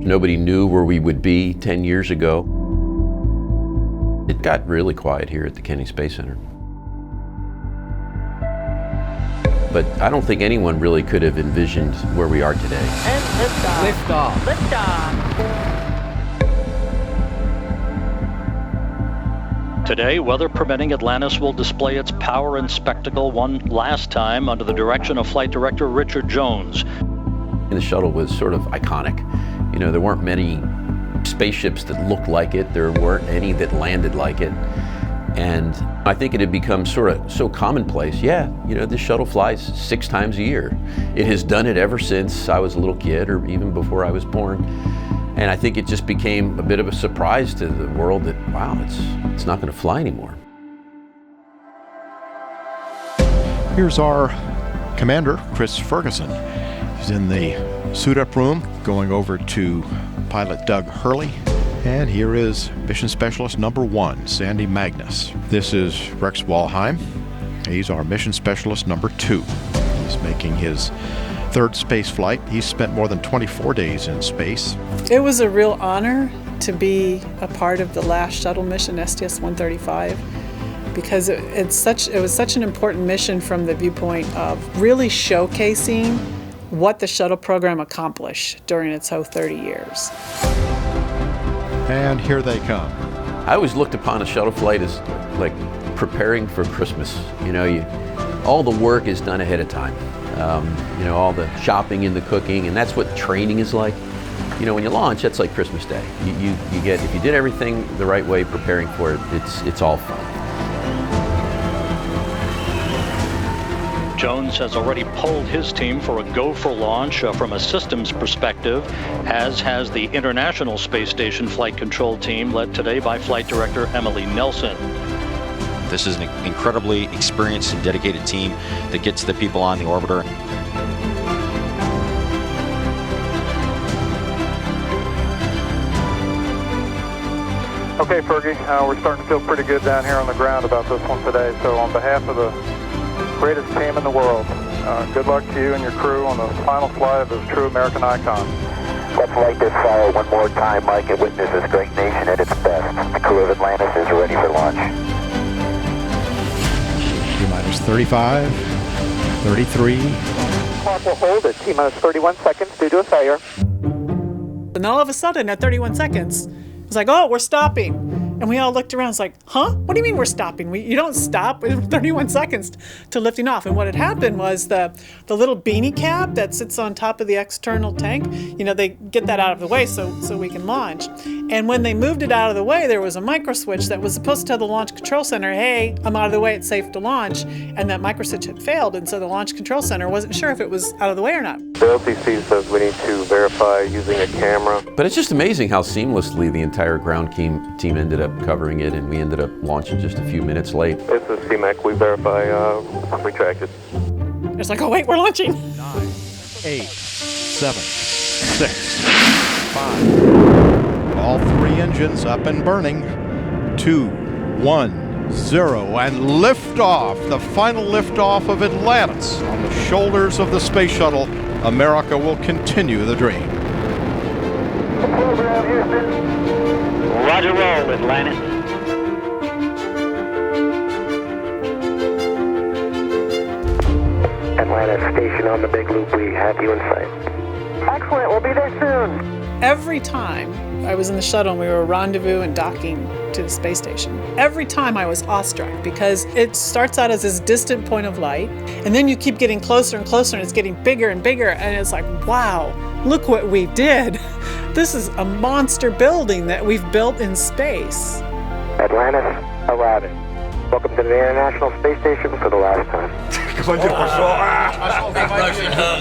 Nobody knew where we would be 10 years ago. It got really quiet here at the Kennedy Space Center. But I don't think anyone really could have envisioned where we are today. And liftoff. Liftoff. Liftoff. Today, weather permitting, Atlantis will display its power and spectacle one last time under the direction of Flight Director Richard Jones. The shuttle was sort of iconic. You know, there weren't many spaceships that looked like it. There weren't any that landed like it. And I think it had become sort of so commonplace. Yeah, you know, this shuttle flies 6 times a year. It has done it ever since I was a little kid, or even before I was born. And I think it just became a bit of a surprise to the world that, wow, it's not going to fly anymore. Here's our commander, Chris Ferguson. He's in the suit-up room, going over to pilot Doug Hurley. And here is Mission Specialist number 1, Sandy Magnus. This is Rex Walheim. He's our Mission Specialist number 2. He's making his 3rd space flight. He's spent more than 24 days in space. It was a real honor to be a part of the last shuttle mission, STS-135, because it was such an important mission from the viewpoint of really showcasing what the shuttle program accomplished during its whole 30 years. And here they come. I always looked upon a shuttle flight as like preparing for Christmas. You know, all the work is done ahead of time. You know, all the shopping and the cooking, and that's what training is like. You know, when you launch, that's like Christmas Day. You get, if you did everything the right way, preparing for it, it's all fun. Jones has already polled his team for a go for launch from a systems perspective, as has the International Space Station Flight Control Team, led today by Flight Director Emily Nelson. This is an incredibly experienced and dedicated team that gets the people on the orbiter. Okay, Fergie, we're starting to feel pretty good down here on the ground about this one today. So on behalf of the greatest team in the world, good luck to you and your crew on the final flight of this true American icon. Let's light this fire one more time, Mike, and witness this great nation at its best. The crew of Atlantis is ready for launch. T-minus 35, 33. Clock will hold at T-minus 31 seconds due to a failure. And all of a sudden, at 31 seconds, it's like, oh, we're stopping. And we all looked around, it's like, huh? What do you mean we're stopping? You don't stop with 31 seconds to lifting off. And what had happened was the little beanie cap that sits on top of the external tank, you know, they get that out of the way so we can launch. And when they moved it out of the way, there was a micro switch that was supposed to tell the Launch Control Center, hey, I'm out of the way, it's safe to launch. And that micro switch had failed, and so the Launch Control Center wasn't sure if it was out of the way or not. The LTC says we need to verify using a camera. But it's just amazing how seamlessly the entire ground team ended up covering it, and we ended up launching just a few minutes late. This is CMAC, we verify retracted. It's like, oh wait, we're launching. 9, 8, 7, 6, 5. All 3 engines up and burning. 2, 1, 0, and liftoff. The final liftoff of Atlantis on the shoulders of the space shuttle. America will continue the dream. Program, Houston. Roger roll, Atlantis. Atlantis station on the big loop. We have you in sight. Excellent. We'll be there soon. Every time I was in the shuttle and we were rendezvous and docking to the space station, every time I was awestruck because it starts out as this distant point of light, and then you keep getting closer and closer, and it's getting bigger and bigger, and it's like, wow, look what we did. This is a monster building that we've built in space. Atlantis arriving. Welcome to the International Space Station for the last time. Командир пошел.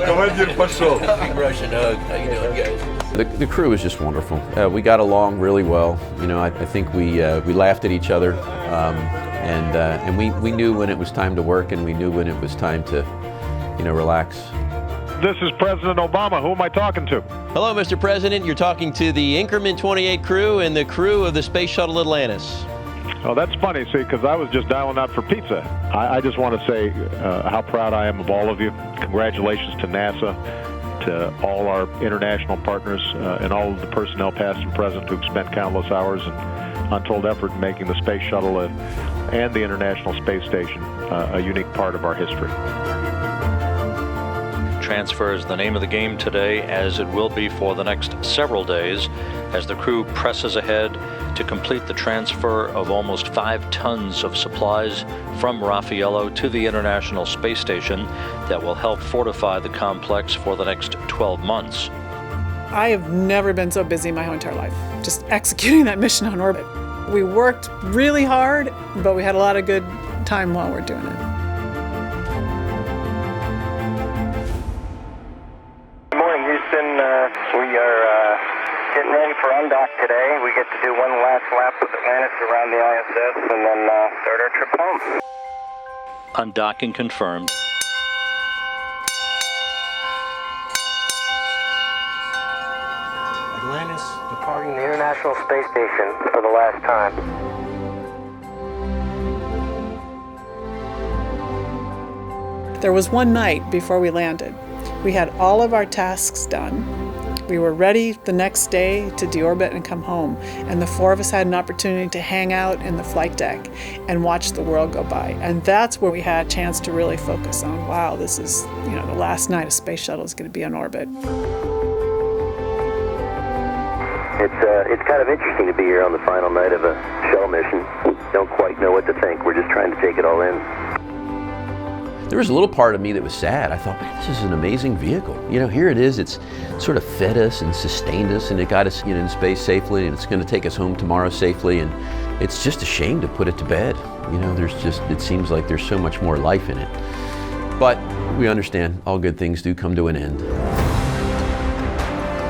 Командир пошел. Big Russian hug. How you doing, guys? The crew was just wonderful. We got along really well. You know, I think we laughed at each other, and we knew when it was time to work, and we knew when it was time to, you know, relax. This is President Obama. Who am I talking to? Hello, Mr. President. You're talking to the Increment 28 crew and the crew of the Space Shuttle Atlantis. Oh, that's funny, see, because I was just dialing out for pizza. I just want to say how proud I am of all of you. Congratulations to NASA. all our international partners and all of the personnel past and present who've spent countless hours and untold effort in making the Space Shuttle and the International Space Station a unique part of our history. Transfer is the name of the game today, as it will be for the next several days, as the crew presses ahead to complete the transfer of almost 5 tons of supplies from Raffaello to the International Space Station that will help fortify the complex for the next 12 months. I have never been so busy in my whole entire life, just executing that mission on orbit. We worked really hard, but we had a lot of good time while we're doing it. Good morning, Houston. We are getting ready for undock today. We get to do one last lap with Atlantis around the ISS and then start our trip home. Undocking confirmed. Atlantis departing the International Space Station for the last time. There was one night before we landed. We had all of our tasks done. We were ready the next day to deorbit and come home, and the 4 of us had an opportunity to hang out in the flight deck and watch the world go by. And that's where we had a chance to really focus on, wow, this is, the last night a space shuttle is going to be on orbit. It's kind of interesting to be here on the final night of a shuttle mission. Don't quite know what to think. We're just trying to take it all in. There was a little part of me that was sad. I thought, man, this is an amazing vehicle. Here it is. It's sort of fed us and sustained us, and it got us in space safely, and it's going to take us home tomorrow safely. And it's just a shame to put it to bed. It seems like there's so much more life in it. But we understand all good things do come to an end.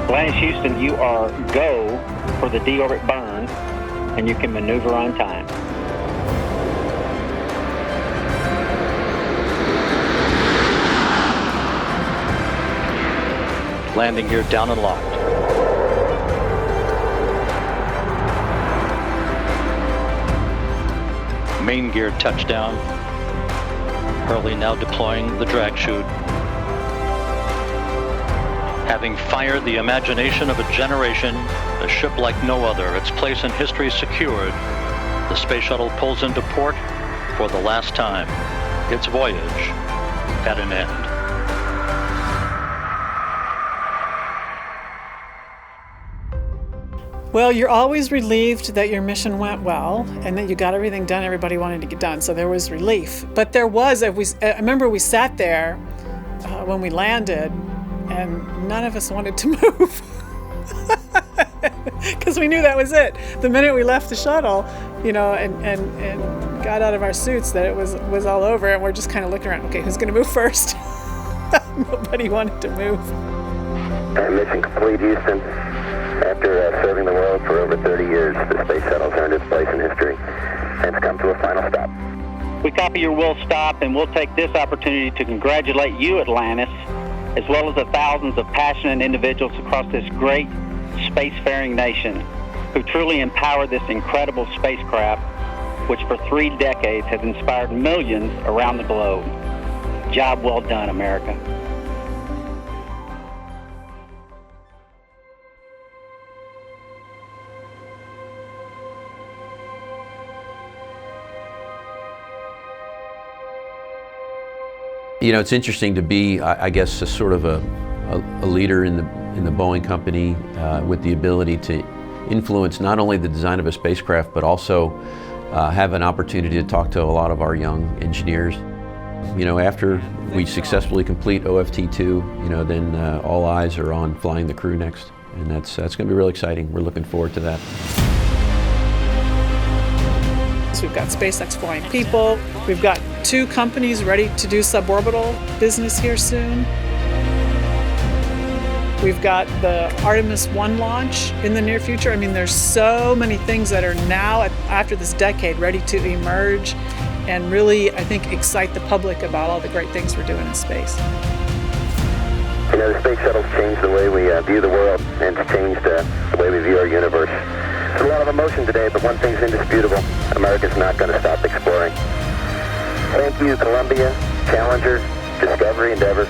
Atlantis Houston, you are go for the deorbit burn, and you can maneuver on time. Landing gear down and locked. Main gear touchdown. Hurley now deploying the drag chute. Having fired the imagination of a generation, a ship like no other, its place in history secured, the Space Shuttle pulls into port for the last time. Its voyage at an end. Well, you're always relieved that your mission went well and that you got everything done everybody wanted to get done, so there was relief. But there was, I remember we sat there when we landed and none of us wanted to move because we knew that was it. The minute we left the shuttle, and got out of our suits, that it was all over, and we're just kind of looking around, okay, who's going to move first? Nobody wanted to move. Mission complete, Houston. After serving the world for over 30 years, the Space Shuttle's earned its place in history and it's come to a final stop. We copy your will stop, and we'll take this opportunity to congratulate you, Atlantis, as well as the thousands of passionate individuals across this great spacefaring nation who truly empowered this incredible spacecraft, which for 3 decades has inspired millions around the globe. Job well done, America. It's interesting to be, I guess, a sort of a leader in the Boeing company with the ability to influence not only the design of a spacecraft, but also have an opportunity to talk to a lot of our young engineers. After we successfully complete OFT2, then all eyes are on flying the crew next, and that's going to be really exciting. We're looking forward to that. We've got SpaceX flying people. We've got 2 companies ready to do suborbital business here soon. We've got the Artemis 1 launch in the near future. I mean, there's so many things that are now, after this decade, ready to emerge and really, I think, excite the public about all the great things we're doing in space. The Space Shuttle's changed the way we view the world, and it's changed the way we view our universe. There's a lot of emotion today, but one thing's indisputable. America's not going to stop exploring. Thank you, Columbia, Challenger, Discovery, Endeavour,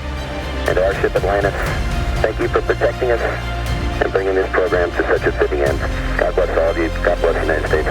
and our ship Atlantis. Thank you for protecting us and bringing this program to such a fitting end. God bless all of you. God bless the United States.